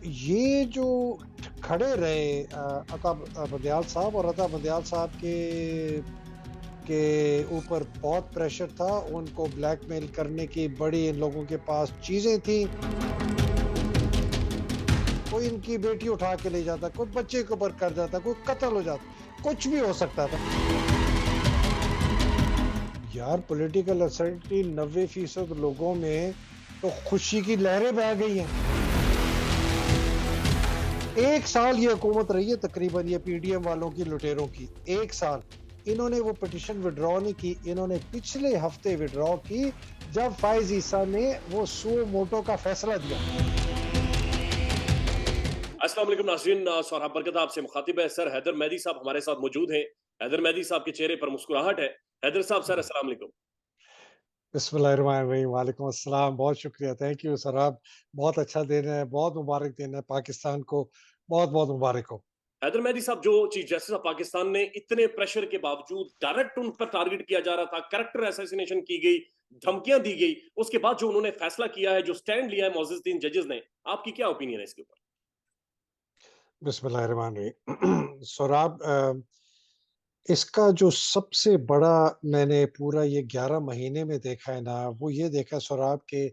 یہ جو کھڑے رہے عطا بندیال صاحب، اور عطا بندیال صاحب کے اوپر بہت پریشر تھا، ان کو بلیک میل کرنے کی بڑی ان لوگوں کے پاس چیزیں تھیں. کوئی ان کی بیٹی اٹھا کے لے جاتا، کوئی بچے کے اوپر کر جاتا، کوئی قتل ہو جاتا، کچھ بھی ہو سکتا تھا. یار پولیٹیکل اسٹیٹی 90% لوگوں میں تو خوشی کی لہریں بہ گئی ہیں. ایک سال یہ حکومت رہی ہے تقریباً، یہ پی ڈی ایم والوں کی، لٹیروں کی. ایک سال انہوں نے وہ پٹیشن وڈرا نہیں کی. انہوں نے پچھلے ہفتے وڈرا کی جب فائز عیسیٰ نے وہ سو موٹو کا فیصلہ دیا. السلام علیکم ناظرین، سوراب برکت آپ سے مخاطب ہے. سر حیدر مہدی صاحب ہمارے ساتھ موجود ہیں. حیدر مہدی صاحب کے چہرے پر مسکراہٹ ہے. حیدر صاحب سر السلام علیکم. بسم اللہ الرحمن الرحیم. وعلیکم السلام، بہت شکریہ، تھینک یو سر. آپ بہت اچھا دن ہے، بہت مبارک دن ہے، پاکستان کو بہت بہت مبارک ہو. حیدر مہدی صاحب، جو چیف جسٹس آف پاکستان نے اتنے پریشر کے باوجود ڈائریکٹ ان پر ٹارگٹ کیا جا رہا تھا، کریکٹر اسیسینیشن کی گئی، دھمکیاں دی گئی، اس کے بعد جو انہوں نے فیصلہ کیا ہے، جو سٹینڈ لیا ہے معزز تین ججز نے، آپ کی کیا اوپینین ہے اس کے اوپر؟ بسم اللہ الرحمن الرحیم. سوراب، اس کا جو سب سے بڑا میں نے پورا یہ 11 مہینے میں دیکھا ہے نا، وہ یہ دیکھا سوراب کہ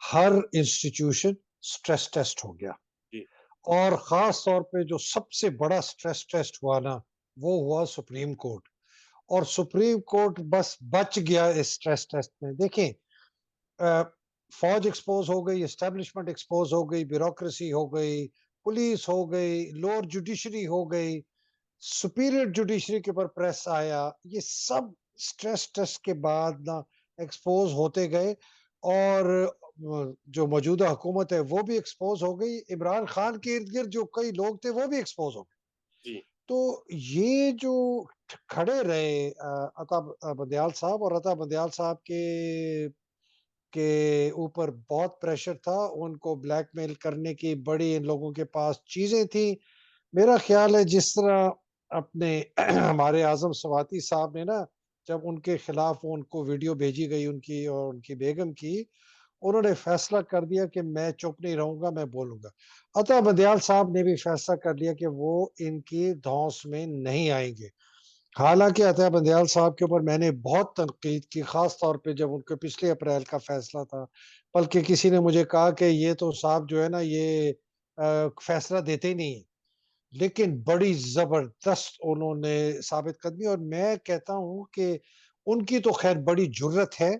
ہر انسٹیٹیوشن سٹریس ٹیسٹ ہو گیا. جی اور خاص طور پہ جو سب سے بڑا سٹریس ٹیسٹ ہوا نا، وہ ہوا سپریم کورٹ. اور سپریم کورٹ بس بچ گیا اس سٹریس ٹیسٹ میں. دیکھیں، فوج ایکسپوز ہو گئی، اسٹیبلشمنٹ ایکسپوز ہو گئی، بیوروکریسی ہو گئی، پولیس ہو گئی، لوور جوڈیشری ہو گئی، سپیریئر جوڈیشری کے اوپر پریس آیا. یہ سب سٹریس ٹیسٹ کے بعد نا ایکسپوز ہوتے گئے. اور جو موجودہ حکومت ہے وہ بھی ایکسپوز ہو گئی. عمران خان کے ارد گرد جو کئی لوگ تھے وہ بھی ایکسپوز ہو گئے. جی تو یہ جو کھڑے رہے عطا بندیال صاحب، اور عطا بندیال صاحب کے اوپر بہت پریشر تھا، ان کو بلیک میل کرنے کی بڑی ان لوگوں کے پاس چیزیں تھیں. میرا خیال ہے جس طرح اپنے ہمارے اعظم سواتی صاحب نے نا، جب ان کے خلاف ان کو ویڈیو بھیجی گئی ان کی اور ان کی بیگم کی، انہوں نے فیصلہ کر دیا کہ میں چپ نہیں رہوں گا، میں بولوں گا. عطا بندیال صاحب نے بھی فیصلہ کر لیا کہ وہ ان کی دھونس میں نہیں آئیں گے. حالانکہ عطا بندیال صاحب کے اوپر میں نے بہت تنقید کی، خاص طور پہ جب ان کے پچھلے اپریل کا فیصلہ تھا. بلکہ کسی نے مجھے کہا کہ یہ تو صاحب جو ہے نا، یہ فیصلہ دیتے ہی نہیں ہیں. لیکن بڑی زبردست انہوں نے ثابت قدمی، اور میں کہتا ہوں کہ ان کی تو خیر بڑی جرت ہے.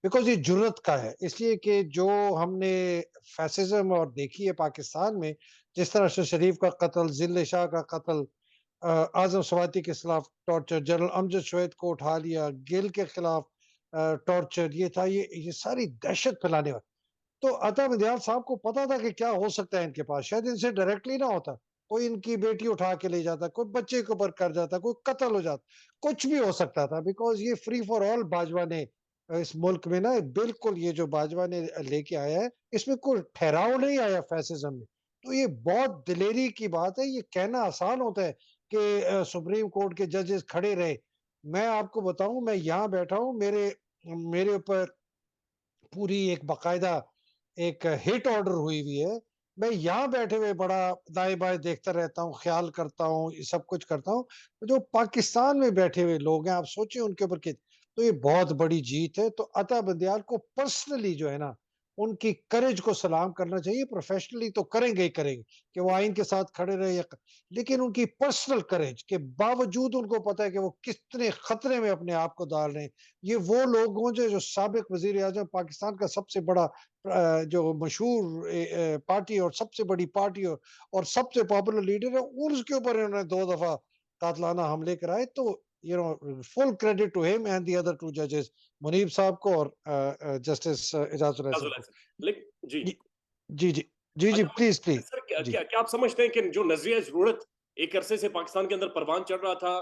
بیکاز یہ جرت کا ہے، اس لیے کہ جو ہم نے فیسزم اور دیکھی ہے پاکستان میں، جس طرح ارشد شریف کا قتل، ذل شاہ کا قتل، اعظم سواتی کے خلاف ٹارچر، جنرل امجد شوید کو اٹھا لیا، گل کے خلاف ٹارچر، یہ تھا، یہ ساری دہشت پھیلانے والا. تو عطا بندیال صاحب کو پتا تھا کہ کیا ہو سکتا ہے ان کے پاس، شاید ان سے ڈائریکٹلی نہ ہوتا، کوئی ان کی بیٹی اٹھا کے لے جاتا، کوئی بچے کے اوپر کر جاتا، کوئی قتل ہو جاتا، کچھ بھی ہو سکتا تھا. بیکاز یہ فری فار آل باجوہ نے اس ملک میں نا، بالکل یہ جو باجوہ نے لے کے آیا ہے، اس میں کوئی ٹھہراؤ نہیں آیا فیسزم میں. تو یہ بہت دلیری کی بات ہے. یہ کہنا آسان ہوتا ہے کہ سپریم کورٹ کے ججز کھڑے رہے. میں آپ کو بتاؤں، میں یہاں بیٹھا ہوں، میرے اوپر پوری ایک باقاعدہ ایک ہٹ آرڈر ہوئی ہے. میں یہاں بیٹھے ہوئے بڑا دائیں بائیں دیکھتا رہتا ہوں، خیال کرتا ہوں، یہ سب کچھ کرتا ہوں. جو پاکستان میں بیٹھے ہوئے لوگ ہیں، آپ سوچیں ان کے اوپر تو یہ بہت بڑی جیت ہے. تو عطا بندیال کو پرسنلی جو ہے نا، ان کی کریج کو سلام کرنا چاہیے. پروفیشنلی تو کریں گے ہی کریں گے کہ وہ آئین کے ساتھ کھڑے رہے، لیکن ان کی پرسنل کریج کے باوجود ان کو پتا ہے کہ وہ کتنے خطرے میں اپنے آپ کو ڈال رہے ہیں. یہ وہ لوگ ہوں جو سابق وزیر اعظم پاکستان کا سب سے بڑا جو مشہور پارٹی اور سب سے بڑی پارٹی اور سب سے پاپولر لیڈر ہے، اس کے اوپر انہوں نے 2 دفعہ قاتلانہ حملے کرائے. تو فل کریڈٹ ٹو ہم اینڈ دی ادر 2 ججز، منیب صاحب کو اور جسٹس اعجاز الحسن کو. لیکن جی جی جی جی جی جی، اچھا پلیز پلیز. سر، جی کیا آپ سمجھتے ہیں کہ جو نظریہ ضرورت ایک عرصے سے پاکستان کے اندر پروان چڑھ رہا تھا،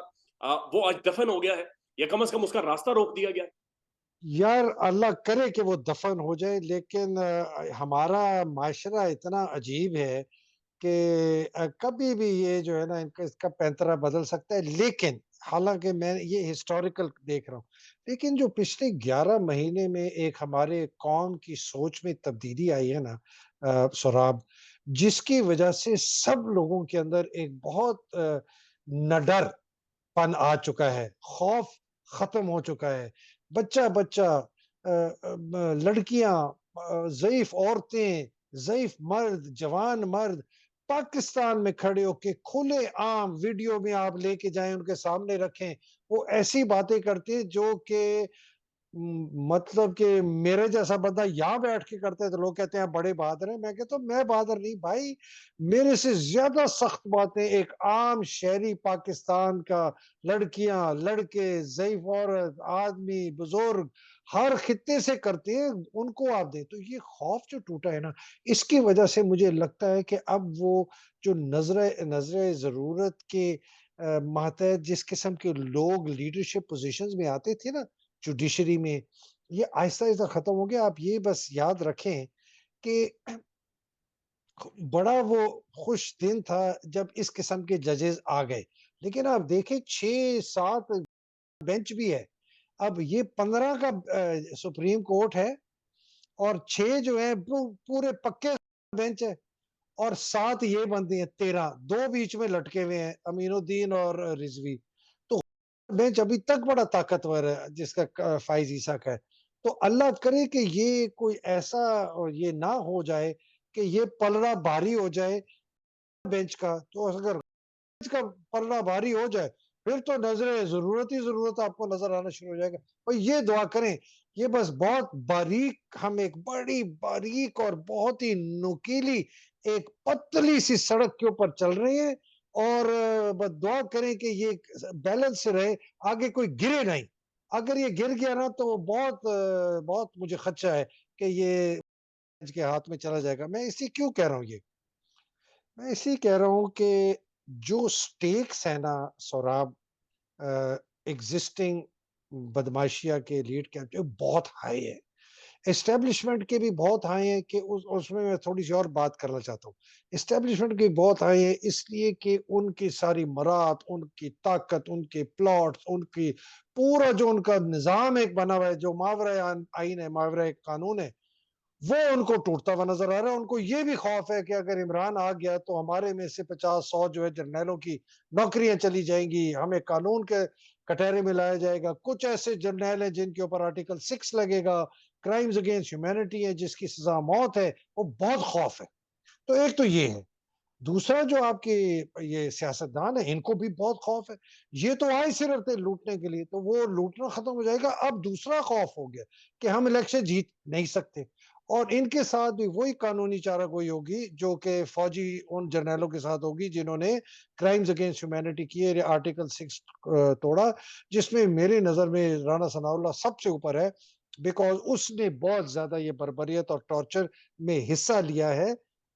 وہ آج دفن ہو گیا ہے، یا کم از کم اس کا راستہ روک دیا گیا؟ یار اللہ کرے کہ وہ دفن ہو جائے، لیکن ہمارا معاشرہ اتنا عجیب ہے کہ کبھی بھی یہ جو ہے نا، اس کا پینترا بدل سکتا ہے. لیکن حالانکہ میں یہ ہسٹوریکل دیکھ رہا ہوں، لیکن جو پچھلے 11 مہینے میں ایک ہمارے قوم کی سوچ میں تبدیلی آئی ہے نا سوراب، جس کی وجہ سے سب لوگوں کے اندر ایک بہت نڈر پن آ چکا ہے، خوف ختم ہو چکا ہے۔ بچہ بچہ، لڑکیاں، ضعیف عورتیں، ضعیف مرد، جوان مرد پاکستان میں کھڑے ہو کے کھلے عام ویڈیو میں آپ لے کے جائیں، ان کے سامنے رکھیں، وہ ایسی باتیں کرتے ہیں جو کہ مطلب کہ میرے جیسا بندہ یہاں بیٹھ کے کرتا ہے تو لوگ کہتے ہیں آپ بڑے بہادر ہیں، میں کہتا ہوں میں بہادر نہیں بھائی، میرے سے زیادہ سخت باتیں ایک عام شہری پاکستان کا لڑکیاں، لڑکے، ضعیف عورت، آدمی، بزرگ ہر خطے سے کرتے ہیں، ان کو آپ دیں تو یہ خوف جو ٹوٹا ہے نا، اس کی وجہ سے مجھے لگتا ہے کہ اب وہ جو نظر ضرورت کے ماتحت جس قسم کے لوگ لیڈرشپ پوزیشنز میں آتے تھے نا جوڈیشری میں، یہ آہستہ آہستہ ختم ہو گیا۔ آپ یہ بس یاد رکھیں کہ بڑا وہ خوش دن تھا جب اس قسم کے ججز آ گئے، لیکن آپ دیکھیں 6 7 بینچ بھی ہے، اب یہ 15 کا سپریم کورٹ ہے، اور 6 جو ہیں پورے پکے بینچ ہے، اور 7 یہ بنتی ہیں 13، دو بیچ میں لٹکے ہوئے ہیں امین الدین اور رضوی، تو بینچ ابھی تک بڑا طاقتور ہے جس کا فائز عیسیٰ کا ہے۔ تو اللہ کرے کہ یہ کوئی ایسا یہ نہ ہو جائے کہ یہ پلڑا بھاری ہو جائے بینچ کا، تو اگر بینچ کا پلڑا بھاری ہو جائے پھر تو نظر ضرورت ہی ضرورت آپ کو نظر آنا شروع ہو جائے گا۔ اور یہ دعا کریں، یہ بس بہت باریک، ہم ایک بڑی باریک اور بہت ہی نوکیلی ایک پتلی سی سڑک کے اوپر چل رہے ہیں، اور بس دعا کریں کہ یہ بیلنس سے رہے، آگے کوئی گرے نہیں۔ اگر یہ گر گیا نا تو بہت بہت مجھے خدشہ ہے کہ یہ کے ہاتھ میں چلا جائے گا۔ میں اسی کیوں کہہ رہا ہوں یہ، میں اسی کہہ رہا ہوں کہ جو سٹیکس ہے نا سوراب، ایگزسٹنگ بدماشیہ کے لیڈ کے بہت ہائی ہے، اسٹیبلشمنٹ کے بھی بہت ہائی ہیں، کہ اس میں تھوڑی سی اور بات کرنا چاہتا ہوں۔ اسٹیبلشمنٹ کے بہت ہائی ہیں اس لیے کہ ان کی ساری مراد، ان کی طاقت، ان کے پلاٹس، ان کی پورا جو ان کا نظام ایک بنا ہوا ہے، جو ماورائے آئین ہے، ماورائے قانون ہے، وہ ان کو ٹوٹتا ہوا نظر آ رہا ہے۔ ان کو یہ بھی خوف ہے کہ اگر عمران آ گیا تو ہمارے میں سے 50 100 جو ہے جرنیلوں کی نوکریاں چلی جائیں گی، ہمیں قانون کے کٹہرے میں لایا جائے گا، کچھ ایسے جرنیل ہیں جن کے اوپر آرٹیکل 6 لگے گا، کرائمز اگینسٹ ہیومینٹی ہے جس کی سزا موت ہے، وہ بہت خوف ہے۔ تو ایک تو یہ ہے، دوسرا جو آپ کے یہ سیاستدان ہیں ان کو بھی بہت خوف ہے، یہ تو آئے صرف تھے لوٹنے کے لیے، تو وہ لوٹنا ختم ہو جائے گا، اب دوسرا خوف ہو گیا کہ ہم الیکشن جیت نہیں سکتے، اور ان کے ساتھ بھی وہی قانونی چارہ گوئی ہوگی جو کہ فوجی ان جرنیلوں کے ساتھ ہوگی جنہوں نے کرائمز اگینسٹ ہیومینٹی کیے، آرٹیکل 6 توڑا، جس میں میری نظر میں رانا ثناء اللہ سب سے اوپر ہے، بیکاز اس نے بہت زیادہ یہ بربریت اور ٹارچر میں حصہ لیا ہے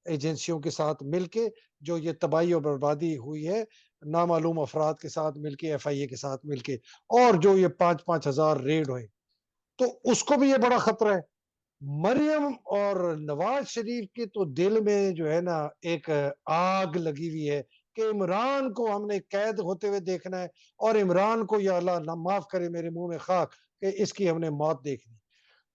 ایجنسیوں کے ساتھ مل کے، جو یہ تباہی اور بربادی ہوئی ہے نامعلوم افراد کے ساتھ مل کے، ایف آئی اے کے ساتھ مل کے، اور جو یہ 5 5 ہزار ریڈ ہوئے، تو اس کو بھی یہ بڑا خطرہ ہے۔ مریم اور نواز شریف کے تو دل میں جو ہے نا ایک آگ لگی ہوئی ہے کہ عمران کو ہم نے قید ہوتے ہوئے دیکھنا ہے، اور عمران کو یا اللہ نہ معاف کرے میرے منہ میں خاک کہ اس کی ہم نے موت دیکھنی۔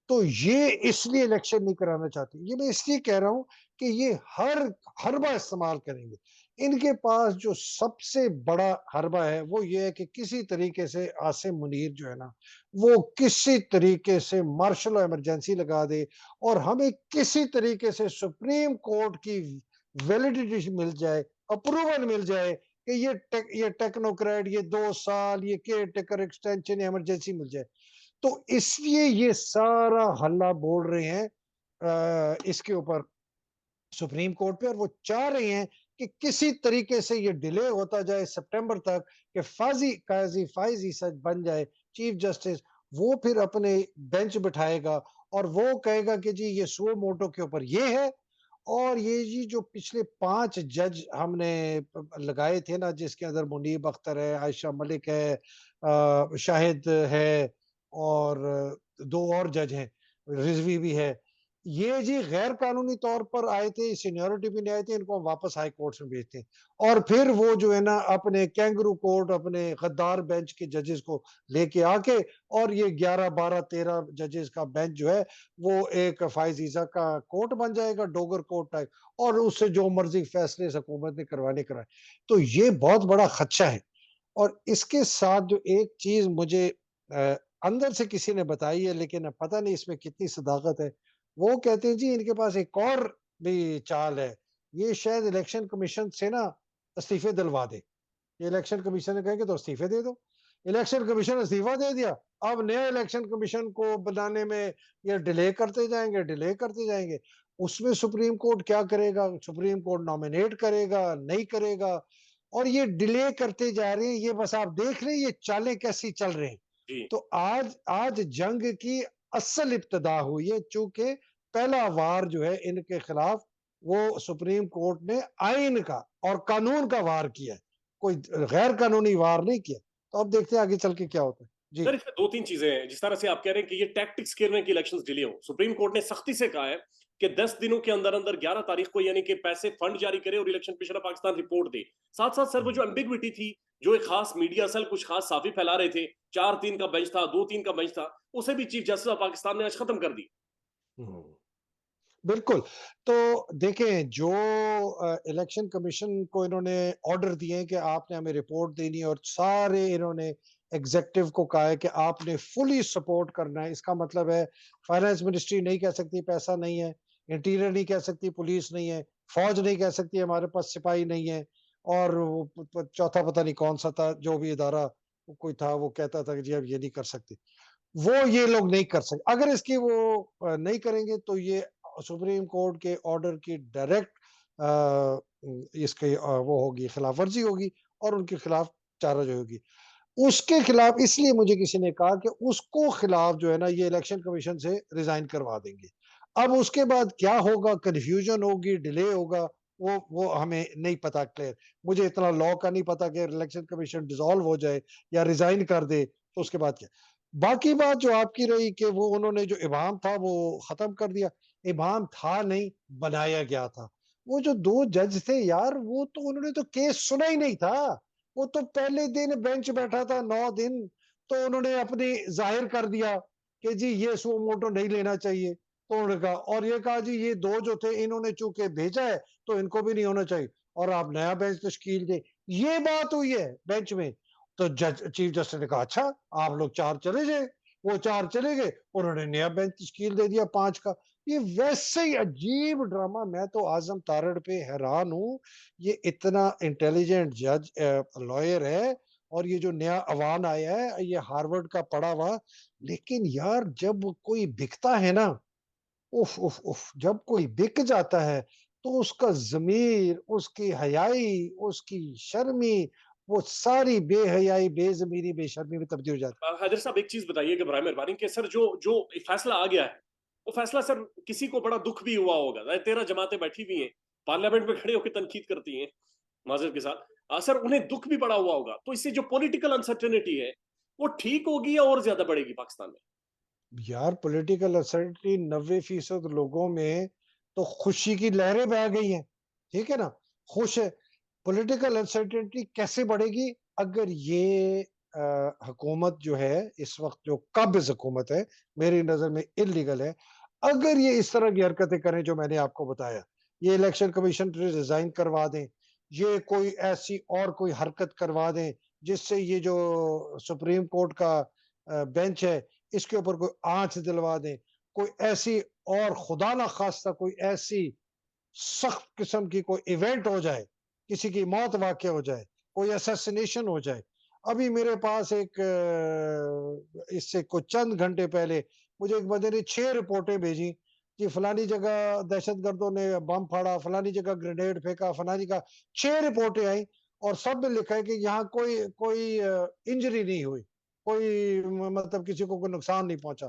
تو یہ اس لیے الیکشن نہیں کرانا چاہتے، یہ میں اس لیے کہہ رہا ہوں کہ یہ ہر حربہ استعمال کریں گے۔ ان کے پاس جو سب سے بڑا حربہ ہے وہ یہ ہے کہ کسی طریقے سے عاصم منیر جو ہے نا وہ کسی طریقے سے مارشل ایمرجنسی لگا دے، اور ہمیں کسی طریقے سے سپریم کورٹ کی ویلیڈیٹی مل جائے، اپروول مل جائے کہ یہ ٹیکنوکریٹ، یہ 2 سال یہ کیئر ٹیکر ایکسٹینشن ایمرجنسی مل جائے۔ تو اس لیے یہ سارا ہلہ بول رہے ہیں اس کے اوپر سپریم کورٹ پہ، اور وہ چاہ رہے ہیں کہ کسی طریقے سے یہ ڈیلے ہوتا جائے سپٹمبر تک، کہ قاضی فائز عیسیٰ بن جائے چیف جسٹس، وہ پھر اپنے بینچ بٹھائے گا اور وہ کہے گا کہ جی یہ سو موٹو کے اوپر یہ ہے، اور یہ جی جو پچھلے 5 جج ہم نے لگائے تھے نا، جس کے اندر منیب اختر ہے، عائشہ ملک ہے، شاہد ہے، اور 2 اور جج ہیں، رضوی بھی ہے، یہ جی غیر قانونی طور پر آئے تھے، سینیورٹی بھی نہیں آئے تھے، ان کو ہم واپس ہائی کورٹس میں بھیجتے ہیں۔ اور پھر وہ جو ہے نا اپنے کینگرو کورٹ، اپنے غدار بینچ کے ججز کو لے کے آ کے، اور یہ 11 12 13 ججز کا بینچ جو ہے وہ ایک فائز عیسیٰ کا کورٹ بن جائے گا، ڈوگر کورٹ ٹائپ، اور اس سے جو مرضی فیصلے اس حکومت نے کروانے کرائے۔ تو یہ بہت بڑا خدشہ ہے۔ اور اس کے ساتھ جو ایک چیز مجھے اندر سے کسی نے بتائی ہے، لیکن اب پتہ نہیں اس میں کتنی صداقت ہے، وہ کہتے ہیں جی ان کے پاس ایک اور بھی چال ہے، یہ شاید الیکشن کمیشن سے نا استعفے دلوا دے۔ یہ الیکشن کمیشن نے کہیں کہ تو استعفے دے دو۔ الیکشن کمیشن استعفا دے دیا، اب نیا الیکشن کمیشن کو بنانے میں یہ ڈیلے کرتے جائیں گے، ڈیلے کرتے جائیں گے۔ اس میں سپریم کورٹ کیا کرے گا؟ سپریم کورٹ نامینیٹ کرے گا، نہیں کرے گا؟ اور یہ ڈیلے کرتے جا رہے ہیں، یہ بس آپ دیکھ رہے ہیں یہ چالیں کیسی چل رہے ہیں۔ جی تو آج جنگ کی اصل ابتدا ہوئی ہے، چونکہ پہلا وار جو ہے ان کے خلاف وہ سپریم کورٹ نے آئین کا اور قانون کا وار کیا ہے، کوئی غیر قانونی وار نہیں کیا۔ تو اب دیکھتے ہیں آگے چل کے کیا ہوتا ہے جی۔ سر، اس میں دو تین چیزیں ہیں۔ جس طرح سے آپ کہہ رہے ہیں کہ یہ ٹیکٹکس کھیل رہے ہیں کہ الیکشنز ڈیلے ہوں، سپریم کورٹ نے سختی سے کہا ہے کہ 10 دنوں کے اندر اندر 11 تاریخ کو یعنی کہ پیسے فنڈ جاری کرے اور election commission of Pakistan report دے۔ ساتھ ساتھ سر وہ جو ایمبیگوٹی تھی، جو ایک خاص میڈیا سیل کچھ خاص صحافی پھیلا رہے تھے، 4-3 کا بینچ تھا، 2-3 کا بینچ تھا، اسے بھی چیف جسٹس آف پاکستان نے آج ختم کر دی۔ بالکل۔ تو دیکھیں جو الیکشن کمیشن کو انہوں نے آرڈر دیے ہیں کہ آپ نے ہمیں رپورٹ دینی ہے، اور سارے انہوں نے ایگزیکٹو کو کہا ہے کہ آپ نے فلی سپورٹ کرنا ہے۔ اس کا مطلب ہے فائنانس منسٹری نہیں کہہ سکتی پیسہ نہیں ہے، انٹیریئر نہیں کہہ سکتی پولیس نہیں ہے، فوج نہیں کہہ سکتی ہمارے پاس سپاہی نہیں ہے، اور چوتھا پتہ نہیں کون سا تھا جو بھی ادارہ کوئی تھا وہ کہتا تھا کہ جی اب یہ نہیں کر سکتے، وہ یہ لوگ نہیں کر سکتے۔ اگر اس کی وہ نہیں کریں گے تو یہ سپریم کورٹ کے آرڈر کی ڈائریکٹ اس کے وہ ہوگی، خلاف ورزی ہوگی، اور ان کے خلاف چارہ جو ہوگی اس کے خلاف۔ اس لیے مجھے کسی نے کہا کہ اس کو خلاف جو ہے نا یہ الیکشن کمیشن سے ریزائن کروا دیں گے۔ اب اس کے بعد کیا ہوگا، کنفیوژن ہوگی، ڈیلے ہوگا، وہ ہمیں نہیں پتا کلیئر۔ مجھے اتنا لا کا نہیں پتا کہ الیکشن کمیشن ڈیزالو ہو جائے یا ریزائن کر دے تو اس کے بعد کیا۔ باقی بات جو آپ کی رہی کہ وہ انہوں نے جو ابہام تھا وہ ختم کر دیا، ابہام تھا نہیں، بنایا گیا تھا۔ وہ جو 2 جج تھے یار، وہ تو انہوں نے تو کیس سنا ہی نہیں تھا، وہ تو پہلے دن بینچ بیٹھا تھا 9 دن، تو انہوں نے اپنی ظاہر کر دیا کہ جی یہ سو موٹو نہیں لینا چاہیے، تو انہوں نے کہا، اور یہ کہا جی یہ 2 جو تھے انہوں نے چونکہ بھیجا ہے تو ان کو بھی نہیں ہونا چاہیے، اور آپ نیا بینچ تشکیل دے۔ یہ بات ہوئی ہے بینچ میں۔ تو چیف جسٹس نے کہا اچھا آپ لوگ 4 چلے جائیں، وہ 4 چلے گئے، انہوں نے نیا بینچ تشکیل دے دیا 5 کا۔ یہ ویسے ہی عجیب ڈرامہ، میں تو اعظم تارڑ پہ حیران ہوں، یہ اتنا انٹیلیجنٹ جج لائر ہے، اور یہ جو نیا عوان آیا ہے یہ ہارورڈ کا پڑھا ہوا، لیکن یار جب کوئی بکتا ہے نا، اف اف اف، جب کوئی بک جاتا ہے تو اس کا ضمیر، اس کی حیائی، اس کی شرمی، وہ ساری بے حیائی، بے ضمیری، بے شرمی میں تبدیل ہو جاتی حیدر صاحب ایک چیز بتائیے کہ برائے مہربانی کہ سر جو فیصلہ آ گیا ہے، وہ فیصلہ سر کسی کو بڑا دکھ بھی ہوا ہوگا۔ 13 جماعتیں بیٹھی ہوئی ہیں، پارلیمنٹ میں کھڑے ہو کے تنقید کرتی ہیں معذرت کے ساتھ، سر انہیں دکھ بھی بڑا ہوا ہوگا۔ تو اس سے جو پولیٹیکل انسرٹینٹی ہے وہ ٹھیک ہوگی یا اور زیادہ بڑھے گی پاکستان میں؟ ہے۔ یار پولیٹیکل اسرٹی 90% لوگوں میں تو خوشی کی لہریں بہ گئی ہیں، ٹھیک ہے نا، خوش ہے۔ پولیٹیکل انسرٹینٹی کیسے بڑھے گی؟ اگر یہ حکومت جو ہے اس وقت جو قابض حکومت ہے، میری نظر میں انلیگل ہے، اگر یہ اس طرح کی حرکتیں کریں جو میں نے آپ کو بتایا، یہ الیکشن کمیشن ریزائن کروا دیں، یہ کوئی ایسی اور کوئی حرکت کروا دیں جس سے یہ جو سپریم کورٹ کا بینچ ہے اس کے اوپر کوئی آنچ دلوا دیں، کوئی ایسی، اور خدا نہ خواستہ کوئی ایسی سخت قسم کی کوئی ایونٹ ہو جائے، کسی کی موت واقع ہو جائے، کوئی اسیسینیشن ہو جائے۔ ابھی میرے پاس ایک اس سے کچھ چند گھنٹے پہلے مجھے ایک بندے نے 6 رپورٹیں بھیجی کہ فلانی جگہ دہشت گردوں نے بم پھاڑا، فلانی جگہ گرینیڈ پھینکا، فلانی جگہ 6 رپورٹیں آئیں، اور سب میں لکھا ہے کہ یہاں کوئی انجری نہیں ہوئی، کوئی مطلب کسی کو کوئی نقصان نہیں پہنچا۔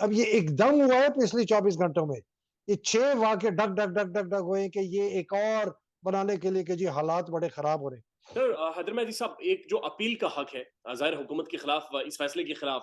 اب یہ ایک دم ہوا ہے پچھلی 24 گھنٹوں میں، یہ 6 واقع ڈگ ڈگ ڈگ ڈگ ڈگ ہوئے کہ یہ ایک اور بنانے کے لیے کہ جی حالات بڑے خراب ہو رہے ہیں۔ سر حیدر مہدی صاحب، ایک جو اپیل کا حق ہے ظاہر حکومت کے خلاف، اس فیصلے کے خلاف،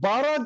12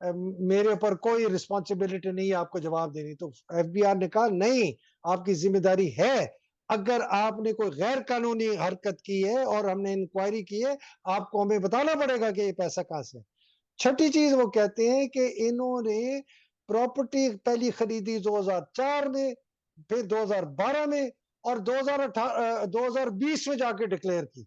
میرے اوپر کوئی رسپانسبلٹی نہیں ہے آپ کو جواب دینی. تو ایف بی آر نے کہا نہیں، آپ کی ذمہ داری ہے. اگر آپ نے کوئی غیر قانونی حرکت کی ہے اور ہم نے انکوائری کی ہے، آپ کو ہمیں بتانا پڑے گا کہ یہ پیسہ کہاں سے ہے. چھٹی چیز وہ کہتے ہیں کہ انہوں نے پراپرٹی پہلی خریدی 2004 میں، پھر 2012 میں، اور 2020 میں جا کے ڈکلیئر کی.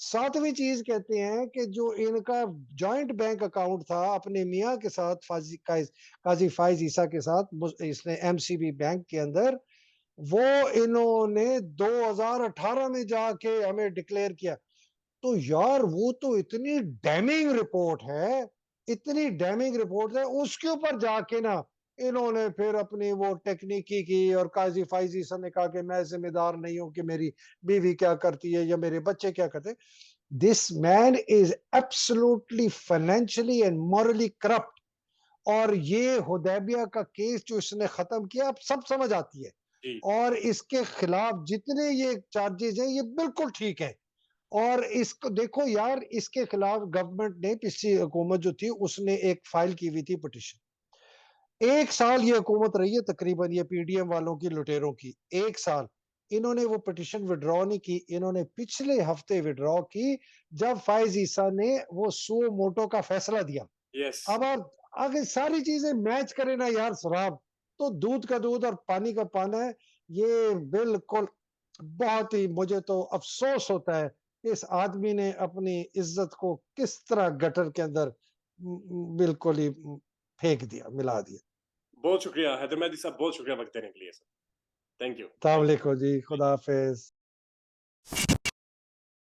ساتویں چیز کہتے ہیں کہ جو ان کا جوائنٹ بینک اکاؤنٹ تھا اپنے میاں کے ساتھ، قاضی فائز عیسیٰ کے ساتھ، اس نے ایم سی بی بینک کے اندر، وہ انہوں نے 2018 میں جا کے ہمیں ڈکلیئر کیا. تو یار وہ تو اتنی ڈیمنگ رپورٹ ہے، اتنی ڈیمنگ رپورٹ ہے، اس کے اوپر جا کے نا انہوں نے پھر اپنی وہ ٹیکنیکی کی، اور قاضی فائز عیسیٰ نے کہا کہ میں ذمہ دار نہیں ہوں کہ میری بیوی کیا کرتی ہے یا میرے بچے کیا کرتے. This man is absolutely financially and morally corrupt. اور یہ حدیبیہ کا کیس جو اس نے ختم کیا اب سب سمجھ آتی ہے. جی اور اس کے خلاف جتنے یہ چارجز ہیں یہ بالکل ٹھیک ہے. اور اس کو دیکھو یار، اس کے خلاف گورنمنٹ نے، پچھلی حکومت جو تھی اس نے ایک فائل کی ہوئی تھی پٹیشن. 1 سال یہ حکومت رہی ہے تقریباً، یہ پی ڈی ایم والوں کی، لٹیروں کی. 1 سال انہوں نے وہ پٹیشن وڈرا نہیں کی. انہوں نے پچھلے ہفتے وڈرا کی جب فائز عیسیٰ نے وہ سو موٹو کا فیصلہ دیا. یس اب آپ اگر ساری چیزیں میچ کریں نا یار سراب، تو دودھ کا دودھ اور پانی کا پانی ہے. یہ بالکل بہت ہی، مجھے تو افسوس ہوتا ہے کہ اس آدمی نے اپنی عزت کو کس طرح گٹر کے اندر بالکل ہی پھینک دیا، ملا دیا. بہت شکریہ حیدر مہدی صاحب، بہت شکریہ وقت دینے کے لیے سر. Thank you. السلام علیکم جی، خدا حافظ.